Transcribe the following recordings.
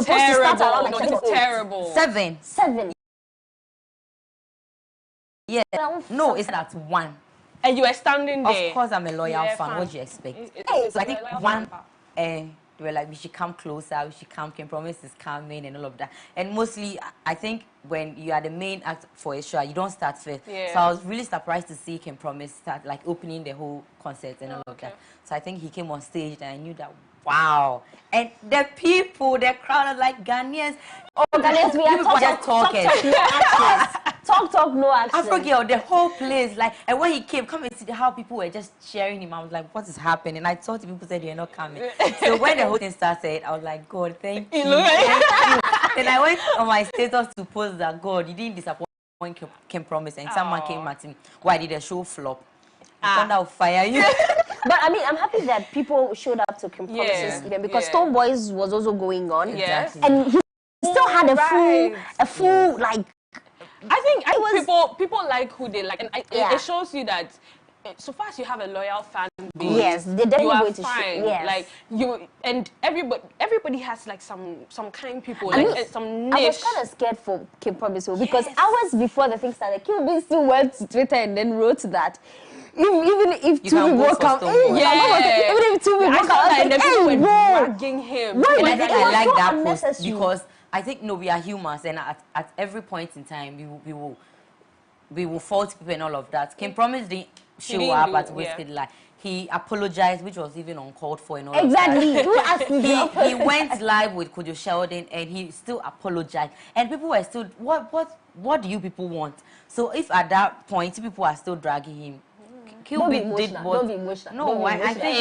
supposed to start around like it's terrible. 7. 7. Yeah. No, it's at 1. And you were standing there. Of course, I'm a loyal fan. What do you expect? It's so I think 1. They were like, we should come closer. We should come. Kim Promise is coming and all of that. And mostly, I think when you are the main act for a show, you don't start first. Yeah. So I was really surprised to see Kim Promise start like opening the whole concert and all of that. So I think he came on stage and I knew that. Wow. And the people, the crowd are like Ghanaians. Oh, Ghanaians, we are talking. Talk, no action. Afrogirl, the whole place, like, and when he came, come and see how people were just cheering him. I was like, what is happening? And I thought people said you're not coming. So when the whole thing started, I was like, God, thank you. Then I went on my status to post that, God, you didn't disappoint Kim Promise. And someone came at him, why did the show flop? I thought I'll fire you. But I mean, I'm happy that people showed up to Kim Promise's event because Stone Boys was also going on. Yes. And he still had a full like. I think people like who they like, and it shows you that so far as you have a loyal fan base, yes, they're definitely you are going to fine. Yes. Like you and everybody has like some kind people, I like mean, some niche. I was kind of scared for Kim Promise because hours before the thing started, Kim B still went to Twitter and then wrote that. Even if 2 people come, even if 2 people come, and then people were dragging him. And I think I like that post because I think we are humans, and at every point in time we will fault people and all of that. Kim Promise didn't show up at Wizkid Live. He apologized, which was even uncalled for and all of that. Who asked me? He went live with Kojo Sheldon and he still apologized. And people were still, what do you people want? So if at that point people are still dragging him, Don't be emotional. No, I think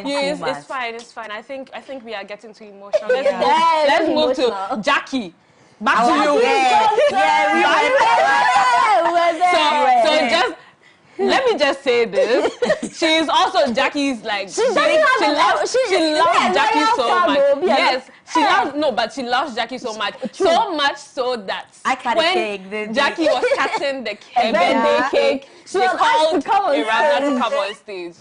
it's fine. It's fine. I think we are getting too emotional. Let's move to Jackie. Back to you. So just let me just say this. She is also Jackie's like. She loves Jackie so much. Yes, she loves but she loves Jackie so much. So much so that when Jackie was cutting the birthday cake, she called Irana to come on stage.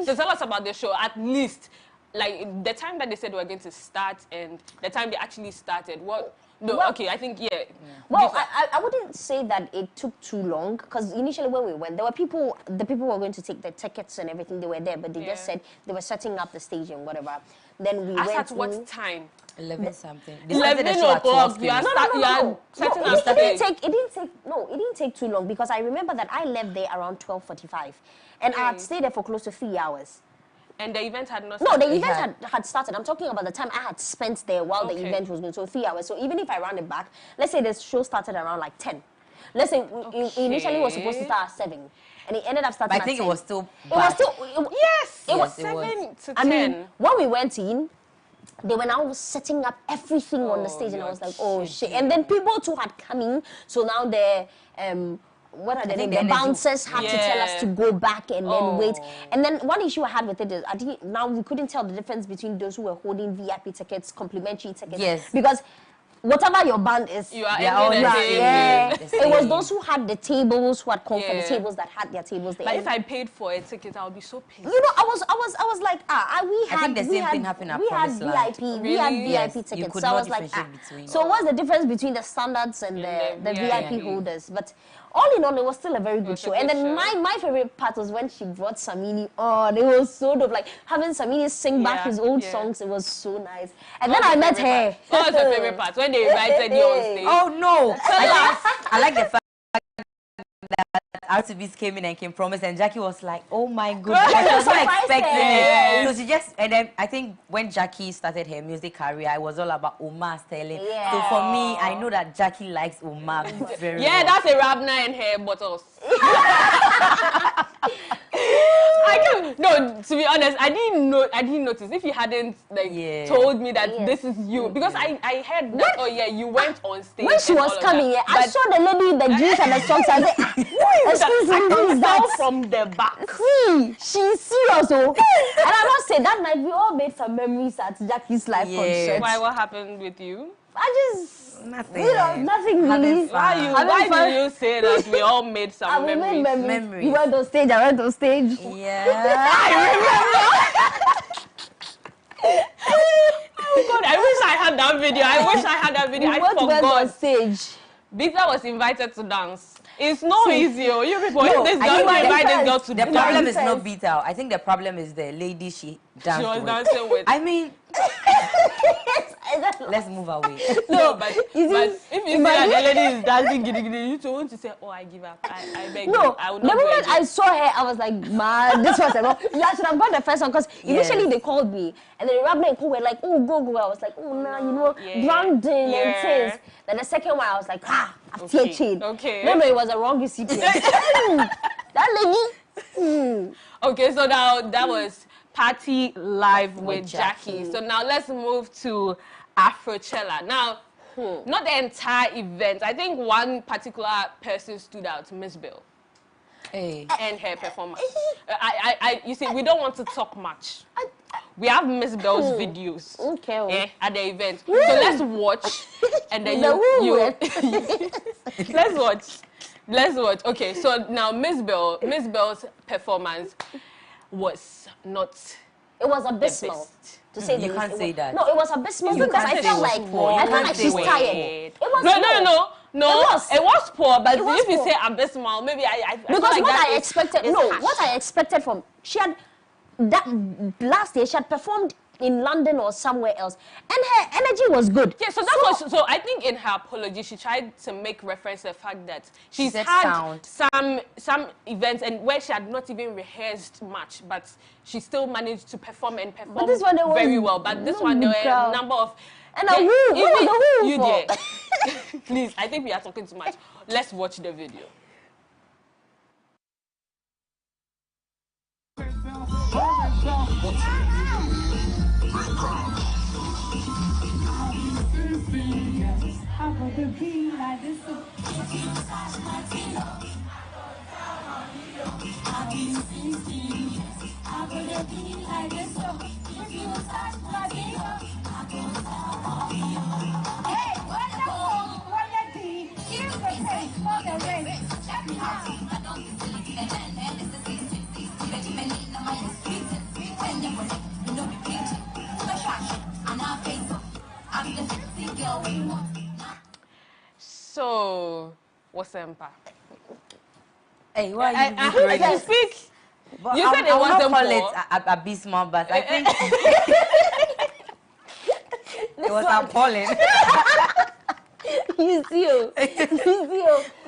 So tell us about the show, at least. Like the time that they said we were going to start and the time they actually started. I think Well, I wouldn't say that it took too long because initially when we went, there were the people were going to take the tickets and everything. They were there, but they just said they were setting up the stage and whatever. Then we went. At what time? 11 something. 11 o'clock. You are setting up the stage. It didn't take too long because I remember that I left there around 12:45, and I had stayed there for close to 3 hours. And the event had not started? No, the event had started. I'm talking about the time I had spent there while the event was going. So 3 hours. So even if I round it back, let's say the show started around like 10. Let's say initially it was supposed to start at 7. And it ended up starting at 10. I think it was still it was 7 to 10. I mean, when we went in, they were now setting up everything on the stage. And I was like, oh, shit. And then people too had come in. So now they're... what are the names? The bouncers had to tell us to go back and then wait. And then one issue I had with it is now we couldn't tell the difference between those who were holding VIP tickets, complimentary tickets. Yes. Because whatever your band is, you are it was those who had the tables, who had come for the tables that had their tables there. But if I paid for a ticket, I would be so pissed. You know, I was like, I think the same thing happened at Promise Land. We had VIP tickets. So I was like, so what's the difference between the standards and the VIP holders? But all in all, it was still a very good show. And then my favorite part was when she brought Samini on. It was so dope. Like having Samini sing back his old songs, it was so nice. And then I met her. What was your favorite part? When they invited you on stage? Oh no! I like the fact that RTBs came in and Kim Promise, and Jackie was like, "Oh my goodness!" I was not expecting it. So she just, and then I think when Jackie started her music career, it was all about Omar styling. So for me, I know that Jackie likes Omar very well. That's a Rabna in her bottles. No, to be honest, I didn't notice. If you hadn't told me that this is you, because I heard that you went on stage. When she was coming, I saw the lady in the jeans and the socks. I said, excuse me, who is that from the back? She's serious, oh. And I must say that night we all made some memories at Jackie's live concert. Why? What happened with you? Nothing. Nothing really. Why do you say that we all made some memories? You went on stage, I went on stage. Yeah. I remember. that video. I wish I had that video. I forgot. On stage. Bita was invited to dance. It's not easy. You people, this girl to invite this girl to dance. The problem is not Bita. I think the problem is the lady she danced She was with. dancing with. I mean, let's move away. No, but if you see that the lady is dancing, you don't want to say, oh, I give up. I beg you. I will not the moment do it. I saw her, I was like, man, this was a wrong. I should have got the first one because initially they called me and then the Rabbi and Co were like, oh, go. I was like, oh, nah, you know, branding and things. Then the second one, I was like, I've chain. Okay. No, it was a wrong recipient. That lady. Okay, so now that was Party Live with Jackie. So now let's move to Afrogirl. Now, not the entire event. I think one particular person stood out, Miss Bill. Hey. And her performance. You see, we don't want to talk much. We have Miss Bell's videos at the event. So let's watch. And then Let's watch. Okay, so now Miss Bell's performance was not. It was abysmal. To say you can't say that. No, it was abysmal because I felt like she's tired. It was No. It was poor, but if you say abysmal, maybe I because like what I expected. What I expected from she had that last year she had performed in London or somewhere else, and her energy was good. Yeah, so that's what. So I think in her apology, she tried to make reference to the fact that she's had some events and where she had not even rehearsed much, but she still managed to perform and perform very well. But this one, there were a number of. And who there. Please, I think we are talking too much. Let's watch the video. So, what's the impact? Hey, why are you I speak. But You said it wasn't call it abysmal, but I think it was appalling. You see.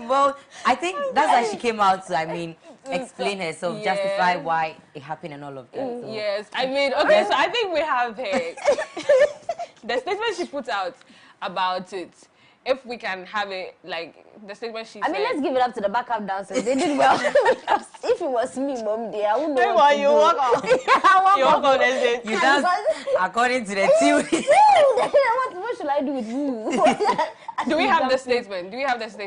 Well, I think that's why she came out to, I mean, explain herself, justify why it happened and all of that. So. Yes, I mean, okay, so I think we have here the statement she put out about it. If we can have it, like, the statement she said. I mean, let's give it up to the backup dancers. They did well. Because if it was me, Mom, I wouldn't know what to do. Walk off. You walk off. You dance according to the theory. What should I do with you? Do we have the statement?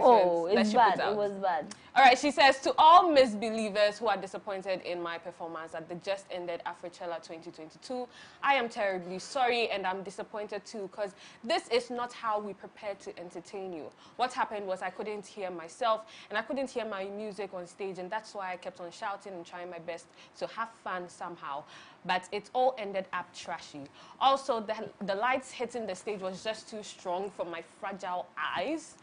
Oh, it's bad. It was bad. All right, she says, to all misbelievers who are disappointed in my performance at the just ended Afrogirl 2022, I am terribly sorry and I'm disappointed too because this is not how we prepare to entertain you. What happened was I couldn't hear myself and I couldn't hear my music on stage, and that's why I kept on shouting and trying my best to have fun somehow. But it all ended up trashy. Also, the lights hitting the stage was just too strong for my fragile eyes.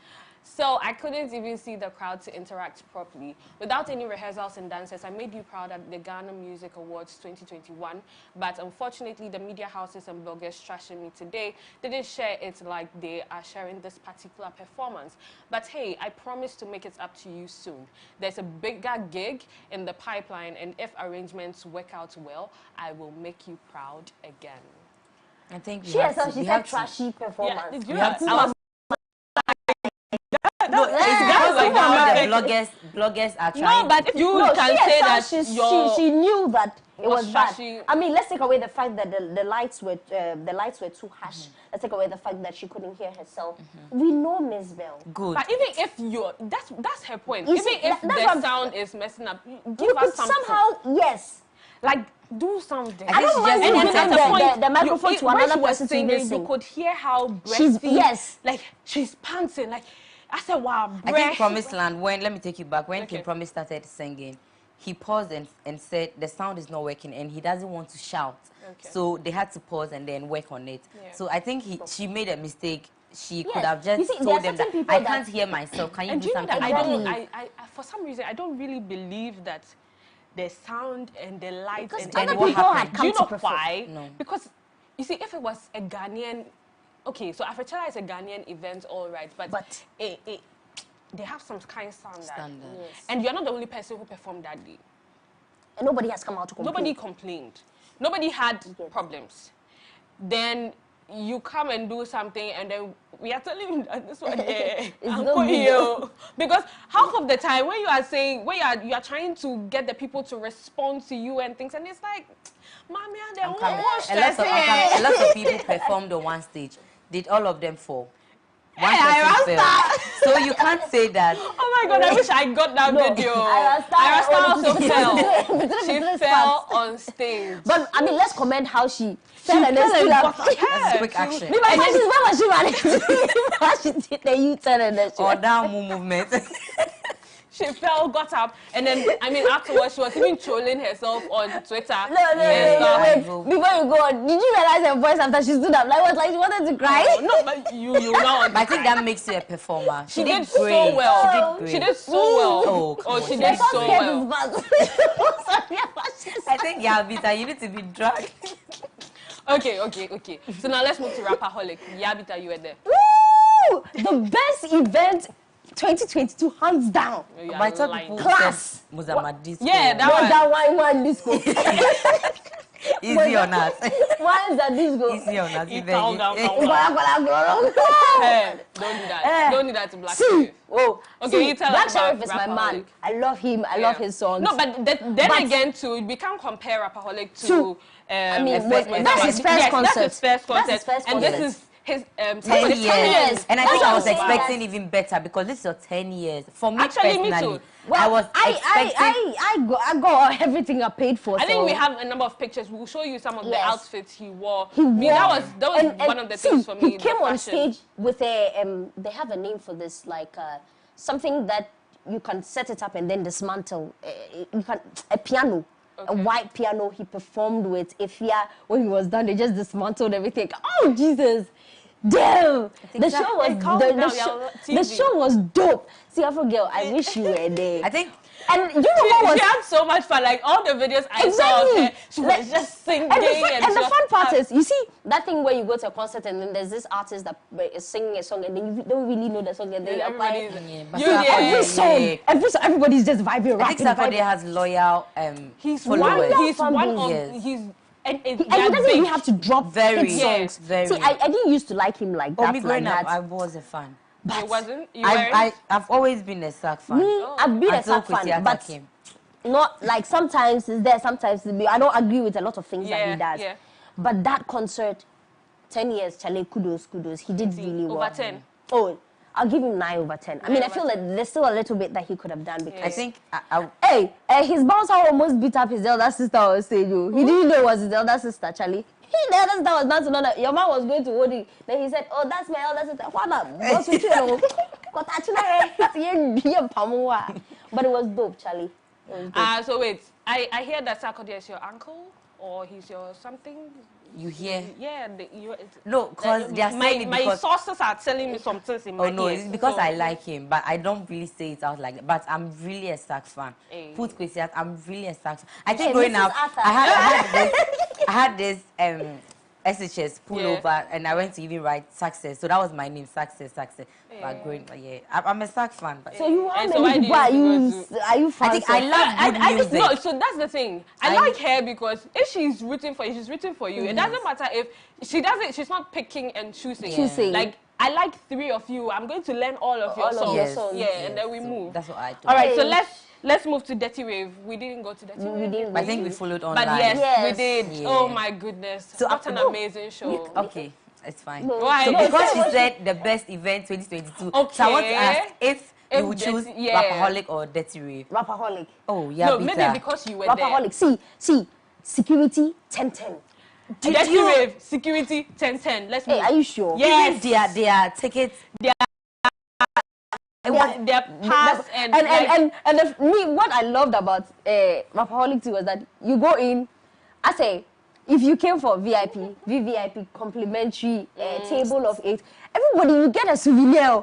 So I couldn't even see the crowd to interact properly. Without any rehearsals and dances, I made you proud at the Ghana Music Awards 2021. But unfortunately, the media houses and bloggers trashing me today didn't share it like they are sharing this particular performance. But hey, I promise to make it up to you soon. There's a bigger gig in the pipeline, and if arrangements work out well, I will make you proud again. I think she said trashy performance. Yeah, no, it's like how the bloggers are trying. No, but you can say that she knew that it was bad. Trashy. I mean, let's take away the fact that the lights were too harsh. Let's take away the fact that she couldn't hear herself. We know Miss Bell. Good. But even if you're, that's her point. You even see, if the sound is messing up, give us something. Somehow, yes. Like, do something. I don't mind the microphone to another person to even sing. You could hear how breathy. Like, she's panting. Like, I said, wow, I think Promised Land, let me take you back, when King Promise started singing, he paused and said the sound is not working and he doesn't want to shout. Okay. So they had to pause and then work on it. Yeah. So I think she made a mistake. She could have just told them that I can't hear myself. Can you do something? For some reason, I don't really believe that the sound and the lights because and other people had come do you know to why? No. Because you see, if it was a Ghanaian, okay, so Afrogirl is a Ghanaian event, all right, but they have some kind of standard. Yes. And you're not the only person who performed that day. And nobody has come out to complain. Nobody complained. Nobody had problems. Then you come and do something, and then we are telling you that this one, because half of the time when you are saying, you are trying to get the people to respond to you and things, and it's like, mommy, they won't watch that. A lot of people performed on one stage. Did all of them fall? One person fell. So you can't say that. Oh my God, I wish I got that video. Irasta also fell. She fell on stage. But I mean, let's comment how she fell and then stood up. That's quick action. Where was she running? How she did the U-turn and then she or down movement. She fell, got up, and then, I mean, afterwards, she was even trolling herself on Twitter. No, wait. Before you go on, did you realize her voice after she stood up? Like she wanted to cry? No, but you know. I think that makes you a performer. She did so well. She did so well. Oh, she did so well. I think, Yabita, you need to be dragged. Okay. So now let's move to Rapaholic. Yabita, you were there. Woo! The best event 2022, hands down. My top people class. Muzama disco. Yeah, that one disco. Easy on us. Why is that disco? Easy on us. Don't do that. Don't do that to Black Sheriff. Okay, you tell Black Sheriff is my man. I love him. I love his songs. No, but then again, too, we can't compare Rapaholic to. I mean, that's his first concert. That's his first concert. And this is his 10 years. And I think I was expecting even better because this is your 10 years. For me personally, me too. Well, I was expecting... I got everything I paid for. I think we have a number of pictures. We'll show you some of the outfits he wore. That was one of the things for me. He came on stage with a... they have a name for this, like something that you can set it up and then dismantle. A piano. Okay. A white piano he performed with Ifya. When he was done, they just dismantled everything. Oh, Jesus! Damn! The show was dope. See, Afrogirl, I wish you were there. I think... And you know what was... She had so much fun. Like, all the videos I saw of her, she was just singing. And the fun part is, you see, that thing where you go to a concert and then there's this artist that is singing a song and then you don't really know the song and then you're like... Every song, everybody's just vibing, rapping. I think somebody has loyal followers. And he doesn't even have to drop hit songs. See, I didn't used to like him like that. Me growing up, I was a fan. But you wasn't? I've always been a Sack fan. I've been a Sack fan, but not like sometimes it's there, sometimes it's there. I don't agree with a lot of things that he does. Yeah. But that concert, 10 years, Charlie, kudos. He did really well. Over 10? Oh, I'll give him 9 over 10. I mean, I feel like there's still a little bit that he could have done because... I think... his bouncer almost beat up his elder sister on stage. He didn't know it was his elder sister, Charlie. The elder sister was dancing on your man was going to hold it. Then he said, oh, that's my elder sister. But it was dope, Charlie. So wait, I hear that Sarkodie is your uncle or he's your something? You hear? Yeah. No, because they are saying it because... My sources are telling me some things in my ears. Oh, no, it's because I like him, but I don't really say it out like that. But I'm really a Sack fan. Put questions, I'm really a Sack fan. I think growing up, I had this SHS pullover, and I went to even write Success. So that was my name, Success. But growing up, I'm a Sack fan. But so you are you fans? I think I love good music. No, so that's the thing. I like her because if she's rooting for you, she's rooting for you. It doesn't matter if she's not picking and choosing. Like, I like 3 of you. I'm going to learn all of your songs. And then we move. That's what I do. All right, so let's move to Dirty Wave. We didn't go to Dirty Wave. I think we followed online. But yes, we did. Yeah. Oh my goodness. So what an amazing show. Okay, it's fine. Why? So because she said the best event 2022. Okay. So I want to ask if you would choose Rapaholic or Dirty Wave. Rapaholic. Oh, yeah. No, maybe because you were Rapaholic. there. See, security 10-10. Dirty Wave, security 10-10. Let's move. Hey, are you sure? Yes. Even their tickets. their past what I loved about Mapaholic too was that you go in, I say, if you came for VIP, VVIP complimentary table of 8, everybody you get a souvenir.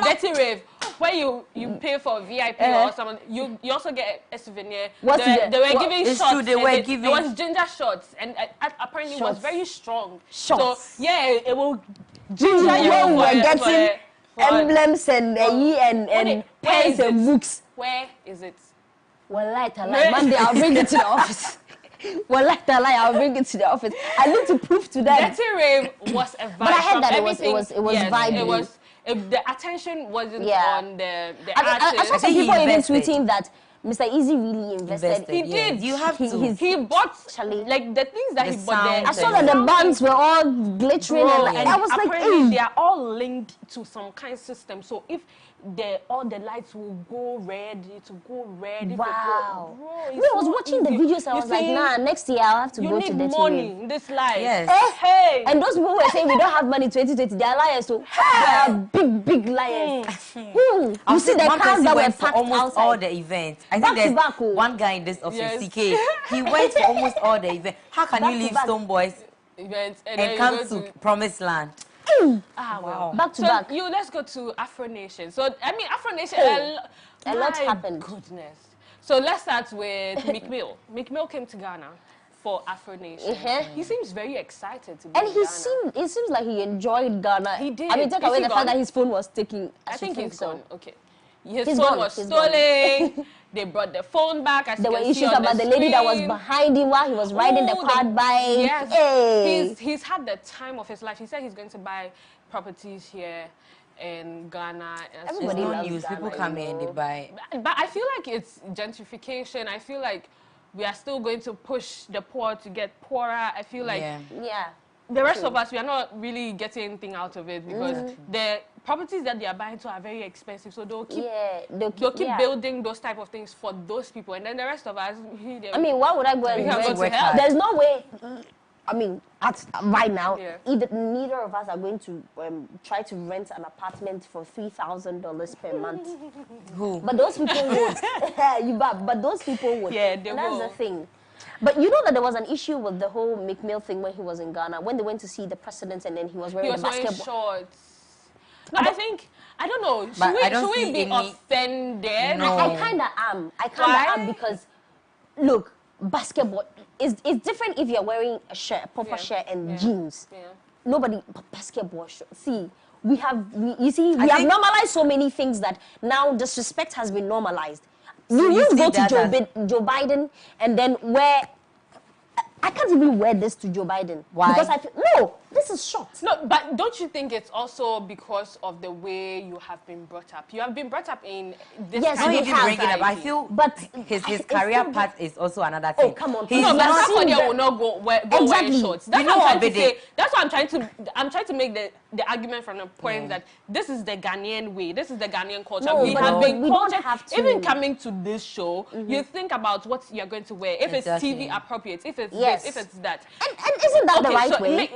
Dirty rave. Where you pay for VIP or someone, you also get a souvenir. They were giving shots. True, they were giving. It was ginger shots, and apparently it was very strong. Shots. So yeah, it will ginger you. We're getting emblems and pens and books. Where is it? Well, Monday I'll bring it to the office. I'll bring it to the office. I need to prove to them. Dirty rave was a vibe. But I heard that it was yes, vibing. It was. The attention wasn't on the artist. I saw some people even tweeting that Mr. Easy really invested. He did. You have to. He bought like the things that he bought. I saw that the bands were all glittering and I was like, apparently they are all linked to some kind of system. So if all the lights will go red, it will go red. Wow. I was watching the videos. I was like, nah, next year I'll have to go to the You need money in this life. Yes. Hey. And those people were saying we don't have money 2020. They are liars. So they are big liars. You see the cars that were packed almost outside. all the events. I think there's one guy in this office, CK. He went for almost all the events. How can you leave Stone Boys events and come to Promised Land? Wow. Back to back. Let's go to Afro Nation. So I mean, Afro Nation, a lot happened. Goodness. So let's start with Meek Mill. Meek Mill came to Ghana for Afro Nation. He seems very excited to be in Ghana. It seems like he enjoyed Ghana. He did. I mean, take away the fact that his phone was taken. I think he's gone. Okay. His phone was stolen. They brought the phone back. There were issues about the lady that was behind him while he was riding the quad bike. Yes. Hey. He's had the time of his life. He said he's going to buy properties here in Ghana. Everybody loves Ghana. People come in, they buy. But I feel like it's gentrification. I feel like we are still going to push the poor to get poorer. I feel like the rest of us, we are not really getting anything out of it because the properties that they are buying to are very expensive. So they'll keep building those type of things for those people. And then the rest of us, I mean, why would I go and rent? There's no way. I mean, right now, neither of us are going to try to rent an apartment for $3,000 per month. Who? But those people would. But those people would. Yeah, they and will. That's the thing. But you know that there was an issue with the whole Meek Mill thing when he was in Ghana, when they went to see the president and then he was wearing basketball shorts. No, I don't know. Should we be offended? No. I kind of am. Am because, look, basketball is different if you're wearing a shirt, a proper shirt and jeans. Yeah. Nobody, basketball shorts. See, we have normalized so many things that now disrespect has been normalized. So you go to Joe Biden and then wear. I can't even wear this to Joe Biden. Why? Because this is short. No, but don't you think it's also because of the way you have been brought up? You have been brought up in this kind of society. I feel, but his career path is also another thing. Oh, come on. But somebody will not go wearing shorts. That's what I'm trying to say. That's what I'm trying to make the argument from the point that this is the Ghanaian way. This is the Ghanaian culture. No, we don't have to. Even coming to this show, you think about what you're going to wear. If it's TV appropriate, if it's this, if it's that. And isn't that the right way?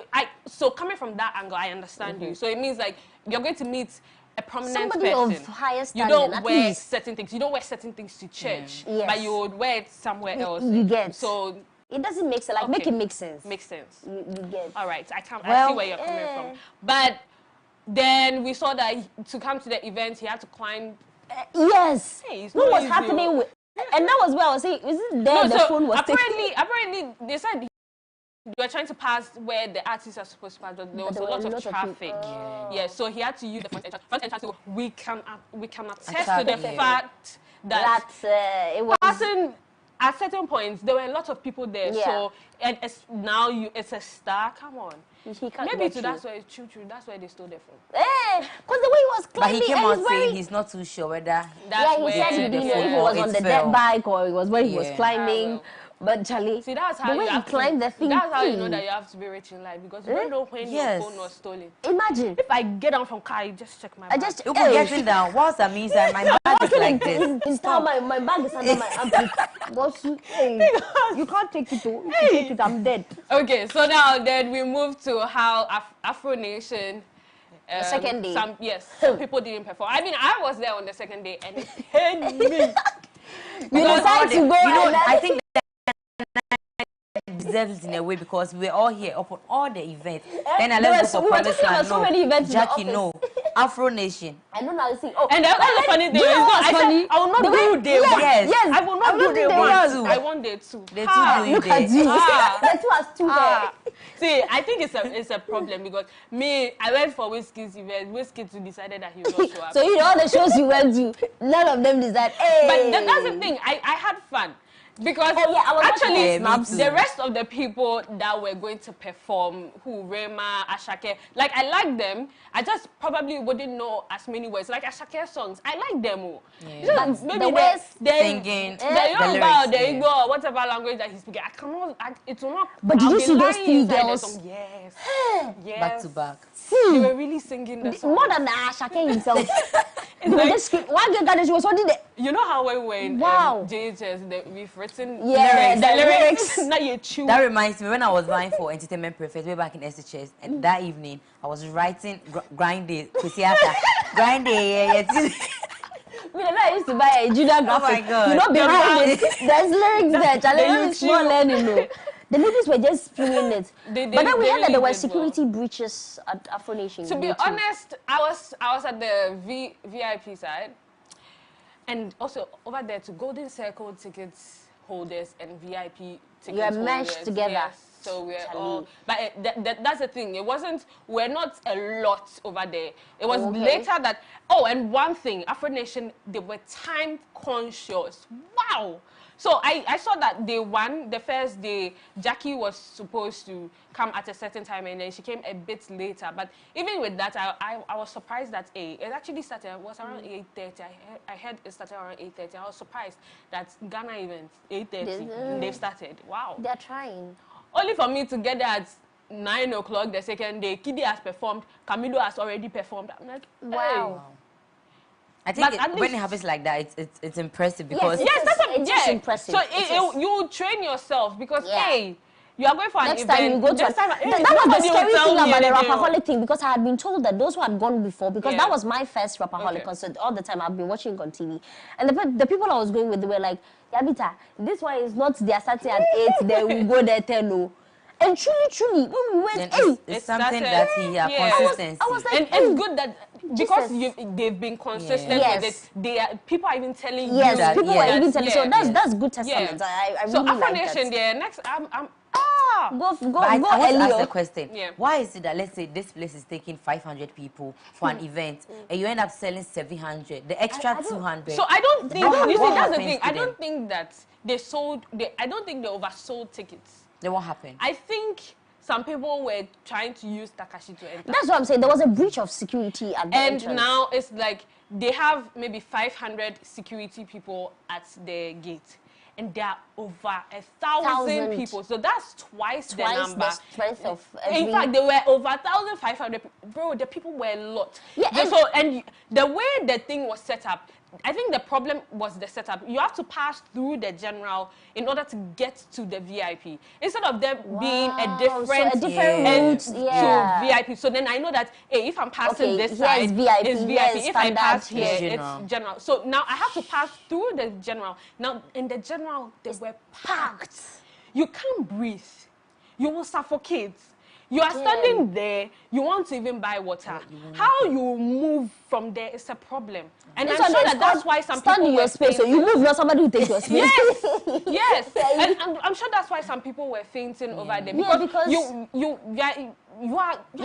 So coming from that angle, I understand you. So it means like you're going to meet a prominent somebody person. Of higher standing, you don't wear certain things. You don't wear certain things to church, yes. but you would wear it somewhere else. You get. So it doesn't make sense. Make it make sense. Makes sense. You get. All right, I see where you're coming from. But then we saw that to come to the event, he had to climb. Yes. Hey, what was happening with? And that was where I was saying, is it there the phone was apparently they said they were trying to pass where the artists are supposed to pass, but there was a lot of traffic. Yeah, so he had to use the front entrance. We can attest to the fact that it was passing at certain points there were a lot of people there. Yeah. So and it's a star. Come on. Maybe that's why it's true. That's why they stole their phone. Because the way he was climbing, but he came out saying he's not too sure whether he said he didn't know if it was on the dead bike or it was where he was climbing. But Charlie, see, that's how the way you climbed the thing. That's how you know that you have to be rich in life because you don't know when your phone was stolen. Imagine if I get down from car, you just check my bag. Getting down. What's that means? My bag is like this. It's now my bag is under my armpit. Boss, you can't take it. You take it. I'm dead. Okay, so now then we move to how Afro Nation The second day. Some people didn't perform. I mean, I was there on the second day, and it pained me. You decided to go. I think deserves it in a way because we were all here upon all the events. Then I left for promotional. So many events. Jackie, no. Afro Nation. I don't know. See, and that's the funny thing. I will not do day one. Yes, I will not do day one. I want day two. Day two do you day. Day two has two there. See, I think it's a problem because I went for Whiskey's event. Whiskey decided that he would not show up. So you know all the shows you went to, none of them decided. Hey. But that's the thing. I had fun. Because actually, the rest of the people that were going to perform, Rema, Ashake, like I like them. I just probably wouldn't know as many words. Like Ashake songs, I like them all. Yeah. Maybe they're singing, the Yoruba, the Igbo, whatever language that he's speaking. It will not. But did you see those three girls? Yes. Yes. Back to back. They were really singing the song. More than Ashake himself. One girl that she was holding it. You know how when we're in JHS, we've written the lyrics. That reminds me when I was vying for entertainment prefect way back in SHS, and that evening I was writing grind day, grind day. I used to buy a junior graphic. Oh my God. You know, behind it, there's lyrics there. Challenge small learning. The ladies were just spewing it. But then we heard that there were security breaches at Afro Nation. To be honest, I was at the VIP side. And also over there to Golden Circle tickets holders and VIP tickets holders. You are meshed together. Yes. So we're all, but that's the thing. We're not a lot over there. It was later that, and one thing, Afro Nation, they were time conscious. Wow. So I saw that the first day, Jackie was supposed to come at a certain time and then she came a bit later. But even with that, I was surprised that it actually started, it was around 8:30. I heard it started around 8:30. I was surprised that Ghana event, 8:30, they've started. Wow. They're trying. Only for me to get there at 9 o'clock the second day, Kidi has performed, Camilo has already performed. I'm like, wow. I think when it happens like that, it's impressive because it's impressive. So you train yourself because you are going for an event. Next time you go to that was the scary thing about the Rapaholic thing because I had been told that those who had gone before, because that was my first Rapaholic concert all the time. I've been watching it on TV, and the people I was going with, they were like, Yabita, this one is not their starting at 8, then we go there 10. And truly, when we went, it's something that he has consistency. I was like, and it's good that because they've been consistent with it. People are even telling you. Yes, people are even telling. So that's good testament. I really so like Afro Nation, next, go. I want to ask the question. Yeah. Why is it that, let's say, this place is taking 500 people for an event, and you end up selling 700, the extra 200? So I don't think, you see, that's the thing. I don't think that I don't think they oversold tickets. Then what happened? I think some people were trying to use Takashi to enter. That's what I'm saying. There was a breach of security at the entrance. And now it's like they have maybe 500 security people at the gate. And there are over 1,000 people. So that's twice the number. The strength of every... In fact, there were over 1,500 people. Bro, the people were a lot. Yeah, and the way the thing was set up, I think the problem was the setup. You have to pass through the general in order to get to the VIP. Instead of there being a different route to VIP. So then I know that, hey, if I'm passing this side, it's VIP. If I pass here, it's general. So now I have to pass through the general. Now, in the general, they were packed. You can't breathe. You will suffocate. You are standing there, you want to even buy water. How you move from there is a problem. And I'm sure that's why some people in your space. So you move, not somebody who takes your space. Yes. And I'm sure that's why some people were fainting over there. Because you're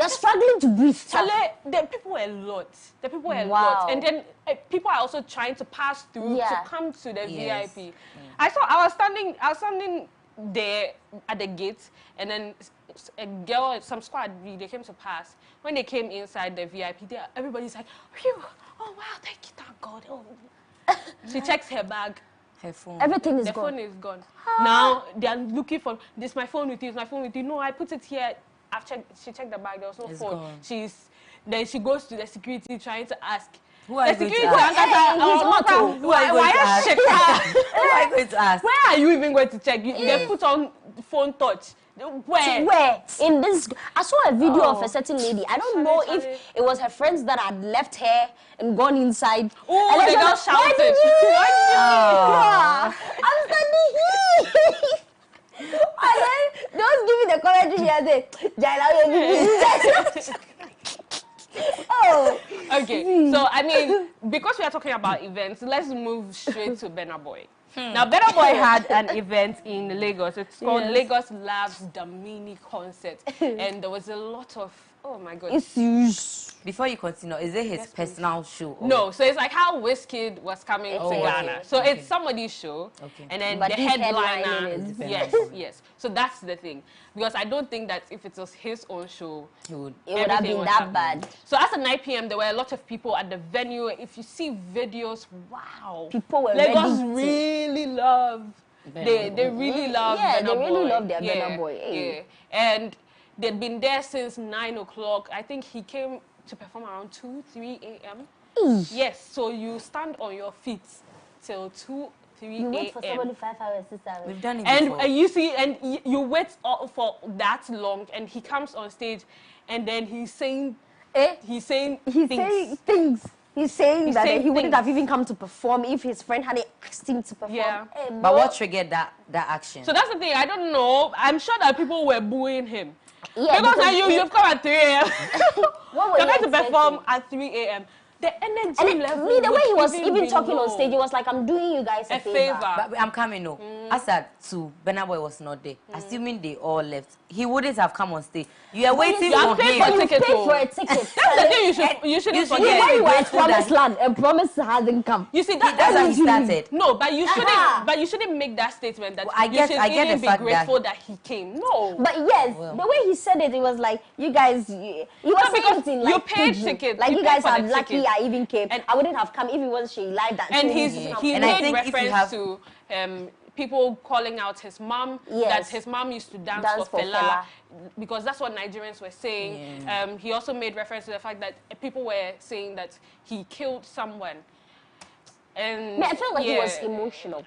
struggling to breathe. The people were a lot. The people were a lot. And then people are also trying to pass through to come to the VIP. I was standing there at the gate, and then a girl, some squad, they came to pass. When they came inside the VIP, everybody's like, phew, oh wow, thank God. Oh. She checks her bag. Her phone. Everything is gone. The phone is gone. Now they are looking for this. My phone with you. My phone with you. No, I put it here. She checked the bag. There was no phone. Gone. Then she goes to the security trying to ask. Who are you going to ask? Where are you even going to check? They put on phone touch. Where? In this, I saw a video of a certain lady. I don't know if it was her friends that had left her and gone inside. Oh, and they got shouted. Why did you? I'm standing here. And then those giving the commentary and say, oh. Okay, so I mean, because we are talking about events, let's move straight to Burna Boy. Now, Burna Boy had an event in Lagos. It's called Lagos Labs the Mini Concert, and there was a lot of, oh my God. It's huge. Before you continue, is it his personal show? No, so it's like how Wizkid was coming to Ghana. So it's somebody's show, and then but the headliner is, yes. So that's the thing. Because I don't think that if it was his own show, it would have been that bad. So as at 9 p.m., there were a lot of people at the venue. If you see videos, wow. People were Lagos really love. They really love Burna they really Boy. love their Burna Boy. Yeah. And they'd been there since 9 o'clock. I think he came to perform around 2, 3 a.m. Yes, so you stand on your feet till 2, 3 a.m. You wait for somebody 5 hours, 6 hours. We've done it before. And you see, and you wait for that long, and he comes on stage, and then he's saying things. He's saying that he wouldn't have even come to perform if his friend hadn't asked him to perform. Yeah. But what triggered that action? So that's the thing. I don't know. I'm sure that people were booing him. Yeah, because now you've come at 3 a.m. You're going to perform at 3 a.m. The energy level. The way he was even talking on stage, he was like, "I'm doing you guys a favor." But I'm coming. No, as at 2, Burna Boy was not there. Assuming they all left, he wouldn't have come on stage. You are waiting for him. You paid for a ticket. That's the thing you shouldn't forget. When you were at Promised Land, and Promise hasn't come. You see, that's how he started. No, but you shouldn't. But you shouldn't make that statement that I get you the be fact grateful that he came. No. But yes, the way he said it, it was like you guys. He was saying it in like you paid tickets. Like you guys are lucky I even came. And I wouldn't have come if it was she live that. And he made reference to people calling out his mom, that his mom used to dance for Fela, because that's what Nigerians were saying. Yeah. He also made reference to the fact that people were saying that he killed someone. And I felt like he was emotional.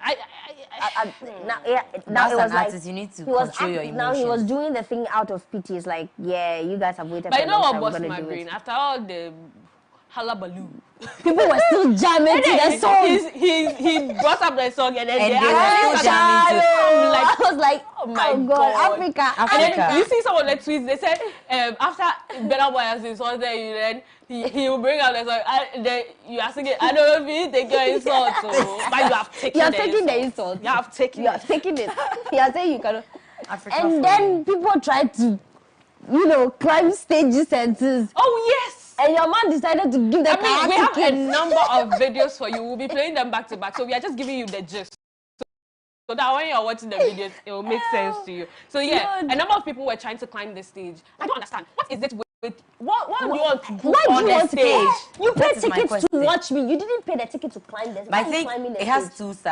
Now it was like you need to control your emotions. Now he was doing the thing out of pity. It's like, yeah, you guys have waited. But for you know what busted my brain after all the hullabaloo. People were still jamming to the song. He brought up the song and then they were still jamming to. I was like, oh my God, Africa. And then you see some of the tweets. They said after Burna Boy has insulted you, then he will bring out the song. Then you are singing, I don't know if you take your insult, but you have taken. You are taking the insult. You have taken. You have taken it. You are saying you cannot. Africa and then people tried to, climb stages and. Oh yes. And your man decided to give the we have a number of videos for you. We'll be playing them back to back. So we are just giving you the gist. So that when you're watching the videos, it will make sense to you. So yeah, a number of people were trying to climb the stage. I don't understand. What is it with what do you want to do on the stage? You paid tickets to watch me. You didn't pay the ticket to climb this. But I think it has two sides.